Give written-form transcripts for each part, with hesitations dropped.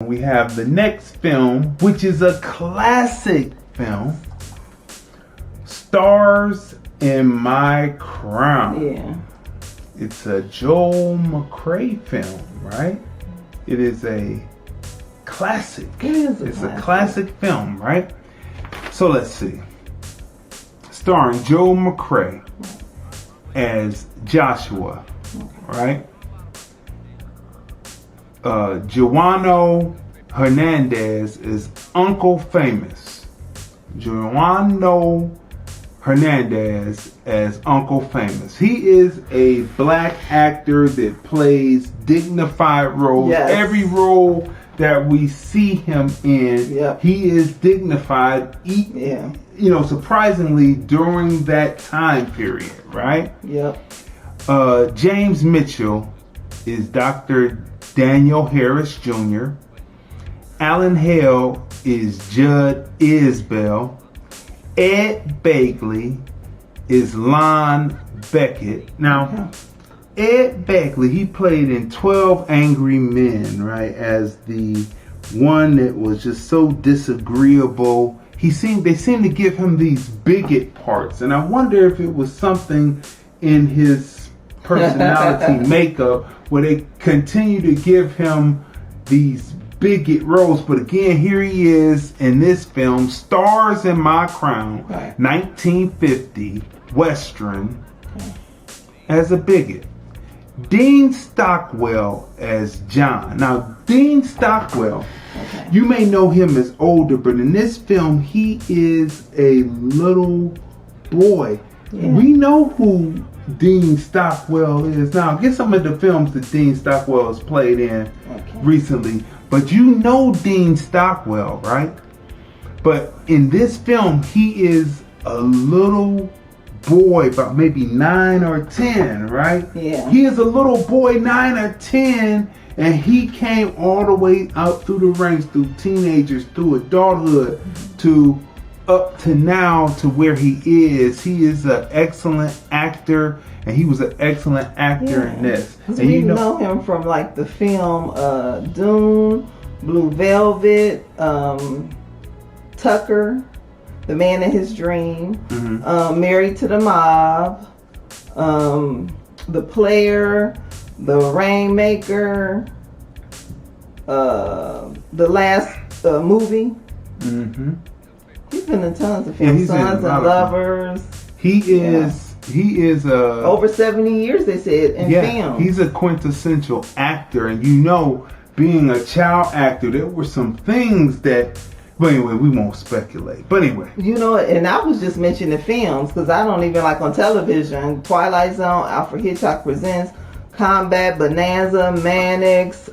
We have the next film, which is a classic film, Stars in My Crown. Yeah. It's a Joel McCrea film, right? It is a classic. It's a classic film, right? So let's see. Starring Joel McCrea as Joshua, right? Joano Hernandez is Uncle Famous. Joano Hernandez as Uncle Famous. He is a black actor that plays dignified roles. Yes. Every role that we see him in, he is dignified. Surprisingly during that time period, right? Yep. James Mitchell is Dr. Daniel Harris Jr. Alan Hale is Judd Isbell. Ed Begley is Lon Beckett. Now, Ed Begley, he played in 12 Angry Men, right? As the one that was just so disagreeable. They seemed to give him these bigot parts, and I wonder if it was something in his personality makeup where they continue to give him these bigot roles. But again, here he is in this film, Stars in My Crown, 1950 Western, as a bigot. Dean Stockwell as John. Now, Dean Stockwell, you may know him as older, but in this film, he is a little boy. Yeah. We know who Dean Stockwell is. Now, get some of the films that Dean Stockwell has played in recently, but you know Dean Stockwell, right? But in this film, he is a little boy, about maybe 9 or 10, right? Yeah. He is a little boy, 9 or 10, and he came all the way out through the ranks, through teenagers, through adulthood, to up to now to where he is. He is an excellent actor, and he was an excellent actor in this. And we know him from like the film Dune, Blue Velvet, Tucker, The Man in His Dream, Married to the Mob, The Player, The Rainmaker, The Last Movie. He's been in tons of films. Sons and Lovers. He is over 70 years, they said, in film. He's a quintessential actor, and being a child actor, there were some things that. But anyway, we won't speculate. But anyway. And I was just mentioning films because I don't even like on television. Twilight Zone, Alfred Hitchcock Presents, Combat, Bonanza, Mannix,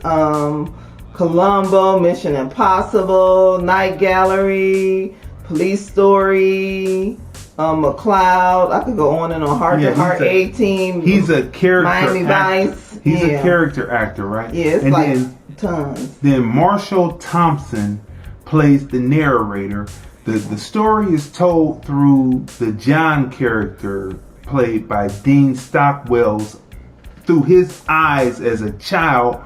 Columbo, Mission Impossible, Night Gallery, Police Story, McCloud. I could go on and on. Heart to Heart, A-Team. He's a character Miami actor. Vice. He's a character actor, right? Yeah, it's tons. Then Marshall Thompson plays the narrator. The story is told through the John character played by Dean Stockwell, through his eyes as a child,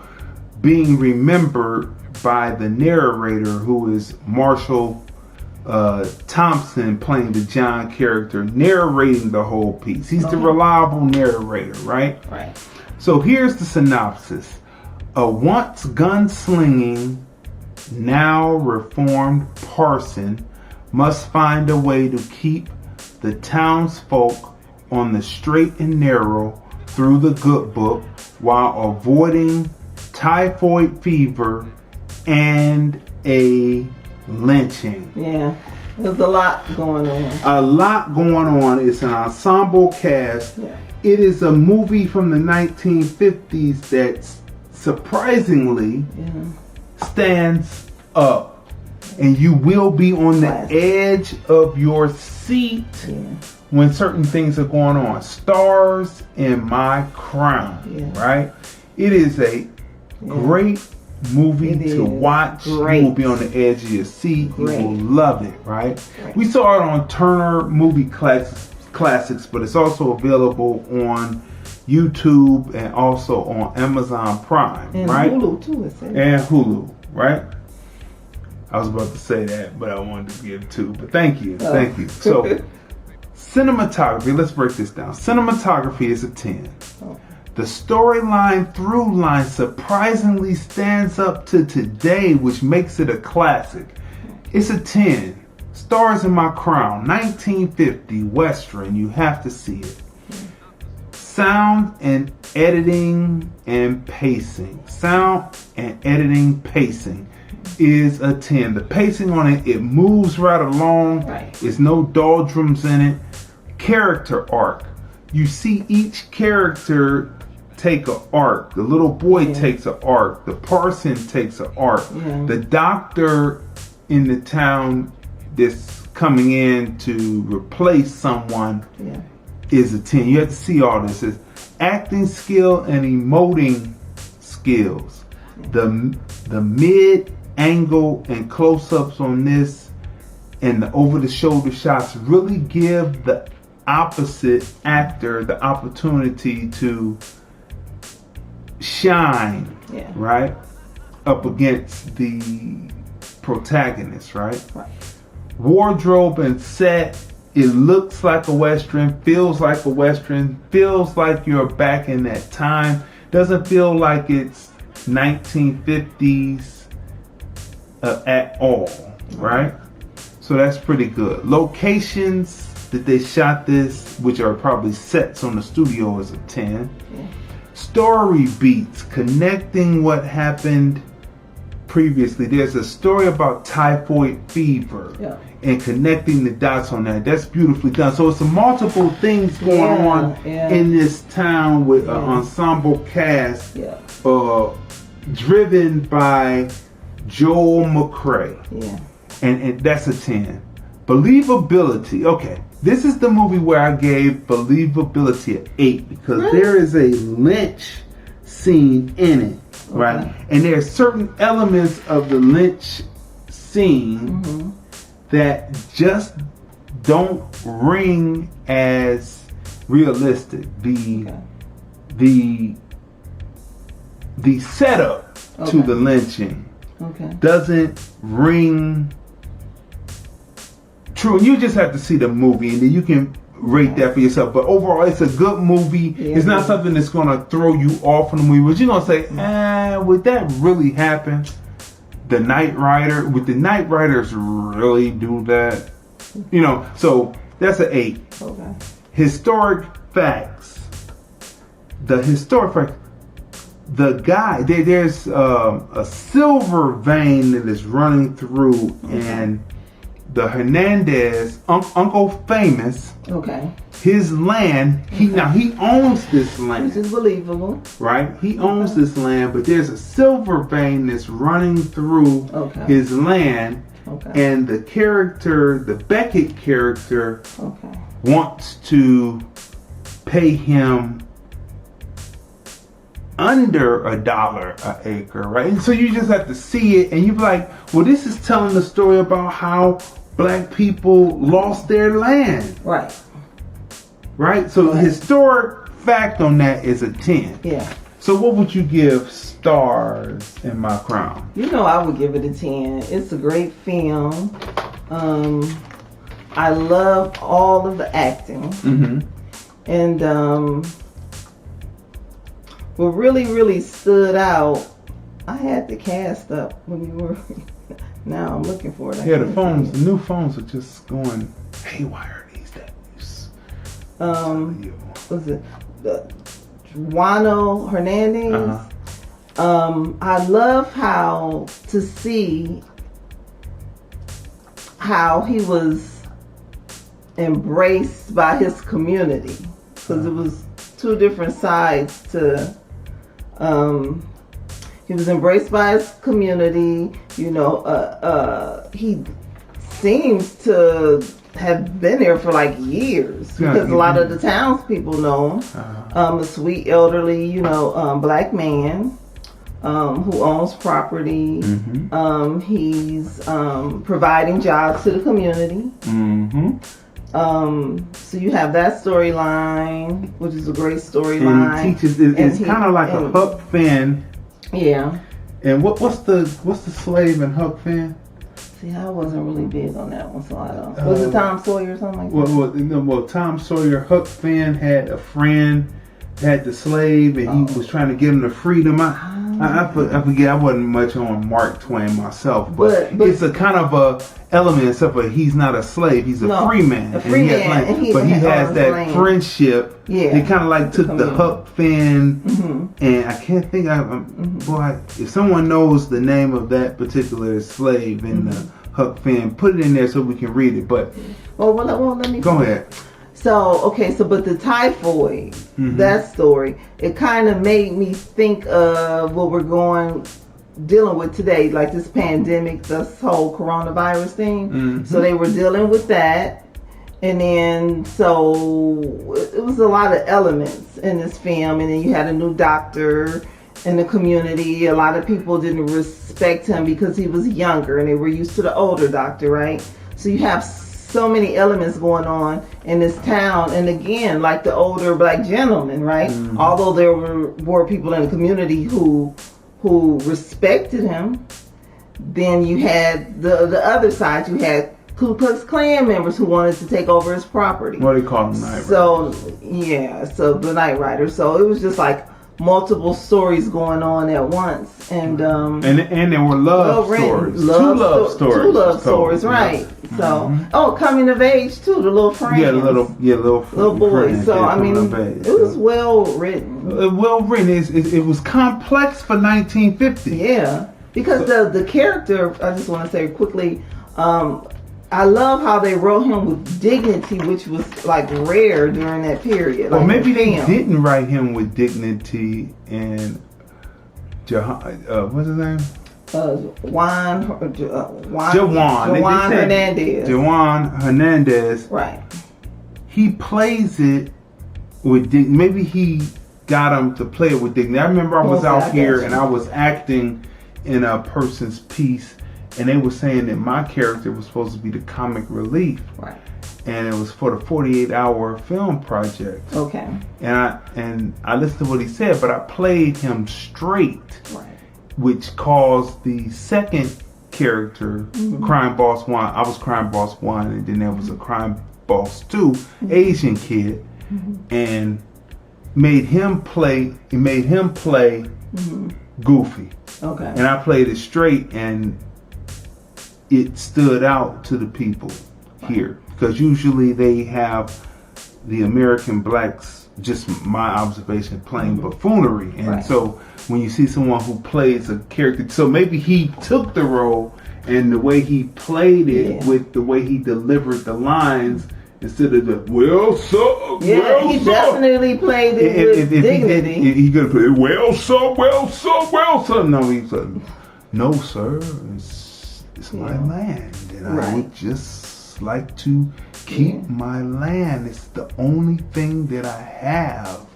being remembered by the narrator, who is Marshall Thompson, playing the John character, narrating the whole piece. He's the reliable narrator, right? Right. So here's the synopsis. A once gunslinging, now reformed parson must find a way to keep the townsfolk on the straight and narrow through the good book while avoiding typhoid fever and a lynching. Yeah, there's a lot going on. A lot going on. It's an ensemble cast. Yeah. It is a movie from the 1950s that surprisingly stands up, and you will be on the edge of your seat when certain things are going on. Stars in My Crown, right? It is a great movie to watch. You will be on the edge of your seat. You will love it, right? We saw it on Turner Movie Classics, but it's also available on YouTube and also on Amazon Prime, and right? Hulu too, it says. And Hulu. right? I was about to say that, but I wanted to give 2. But thank you. So, cinematography, let's break this down. Cinematography is a 10. Okay. The storyline through line surprisingly stands up to today, which makes it a classic. It's a 10. Stars in My Crown, 1950 Western. You have to see it. Sound and editing and pacing. Sound and editing pacing is a 10. The pacing on it, it moves right along. Right. There's no doldrums in it. Character arc. You see each character take an arc. The little boy takes an arc. The parson takes an arc. Yeah. The doctor in the town that's coming in to replace someone is a 10. You have to see all this. It's acting skill and emoting skills. The mid angle and close-ups on this and the over-the-shoulder shots really give the opposite actor the opportunity to shine, right, up against the protagonist, right? Wardrobe and set, it looks like a Western, feels like a Western, feels like you're back in that time. Doesn't feel like it's 1950s at all, right? So that's pretty good. Locations that they shot this, which are probably sets on the studio, is a 10. Story beats, connecting what happened previously. There's a story about typhoid fever and connecting the dots on that. That's beautifully done. So it's multiple things going on in this town with an ensemble cast driven by Joel McCrea. And that's a 10. Believability. Okay. This is the movie where I gave believability an 8 because there is a lynch scene in it, right? And there are certain elements of the lynch scene that just don't ring as realistic. The setup to the lynching doesn't ring true. And you just have to see the movie and then you can rate that for yourself. But overall, it's a good movie. It's not something that's going to throw you off from the movie. But you're going to say, would that really happen? The Knight Rider, would the Knight Riders really do that? You know, so that's an 8. Historic facts. The historic facts. The guy, there's a silver vein that is running through, and the Hernandez, Uncle Famous, his land, now he owns this land. Which is believable. Right? He owns this land, but there's a silver vein that's running through his land, and the character, the Beckett character, wants to pay him under $1 an acre, right? And so you just have to see it and you be like, well, this is telling the story about how black people lost their land. Right? So the historic fact on that is a 10. So what would you give Stars in My Crown? You know, I would give it a 10. It's a great film. I love all of the acting. And what really stood out, I had the cast up when we were. Now I'm looking for it. The new phones are just going haywire these days. Was it Juano Hernandez? I love to see how he was embraced by his community, because it was two different sides to. He was embraced by his community. You know, he seems to have been there for like years because a lot of the townspeople know him. A sweet elderly, you know, black man who owns property. He's providing jobs to the community. So you have that storyline, which is a great storyline. And he teaches. It's kind of like a Huck Finn. And what's the slave in Huck Finn? See, I wasn't really big on that one, so I don't. Was it Tom Sawyer or something like that? Well, Tom Sawyer, Huck Finn had a friend, had the slave, and he was trying to give him the freedom. I forget. I wasn't much on Mark Twain myself, but it's a kind of a element, except for he's not a slave; he's a free man. A free man, but he has that friendship. Yeah, it kind of like took the Huck Finn, and I can't think. Boy, if someone knows the name of that particular slave in the Huck Finn, put it in there so we can read it. But well, let me go ahead. So, but the typhoid, that story, it kind of made me think of what we're dealing with today, like this pandemic, this whole coronavirus thing. So they were dealing with that. And then, so it was a lot of elements in this film. And then you had a new doctor in the community. A lot of people didn't respect him because he was younger and they were used to the older doctor, right? So you have so many elements going on in this town, and again, like the older black gentleman, right? Although there were people in the community who respected him, then you had the other side. You had Ku Klux Klan members who wanted to take over his property. What do you call them? Night Riders? So the Night Riders. So it was just like multiple stories going on at once, and there were love stories, two love stories, right? So coming of age too, the little friends, little boys. So I mean, it was well written. It was complex for 1950. Yeah, because the character. I just want to say quickly. I love how they wrote him with dignity, which was like rare during that period. Well, maybe they didn't write him with dignity. And what's his name? Jawan Hernandez. Jawan Hernandez. Right. He plays it with dignity. Maybe he got him to play it with dignity. I remember I was out here and I was acting in a person's piece. And they were saying that my character was supposed to be the comic relief, right? And it was for the 48-hour film project. Okay. And I listened to what he said, but I played him straight, right? Which caused the second character, Crime Boss 1. I was Crime Boss 1, and then there was a Crime Boss 2, Asian kid, and made him play. It made him play goofy. Okay. And I played it straight, and it stood out to the people here, because usually they have the American blacks, just my observation, playing buffoonery. And so when you see someone who plays a character, so maybe he took the role and the way he played it with the way he delivered the lines instead of the he definitely played it with dignity. He could have put it, well sir. No, he said, no sir, it's my land, and I would just like to keep my land. It's the only thing that I have.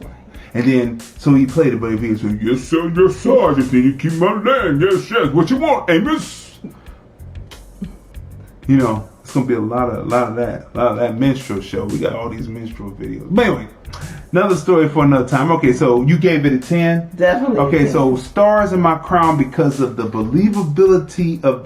And then, so he played it, but if he said, yes sir, I just need to keep my land. Yes, what you want, Amos? You know, it's gonna be a lot of that minstrel show. We got all these minstrel videos. But anyway, another story for another time. Okay, so you gave it a 10? Definitely. Okay, so stars in my crown because of the believability of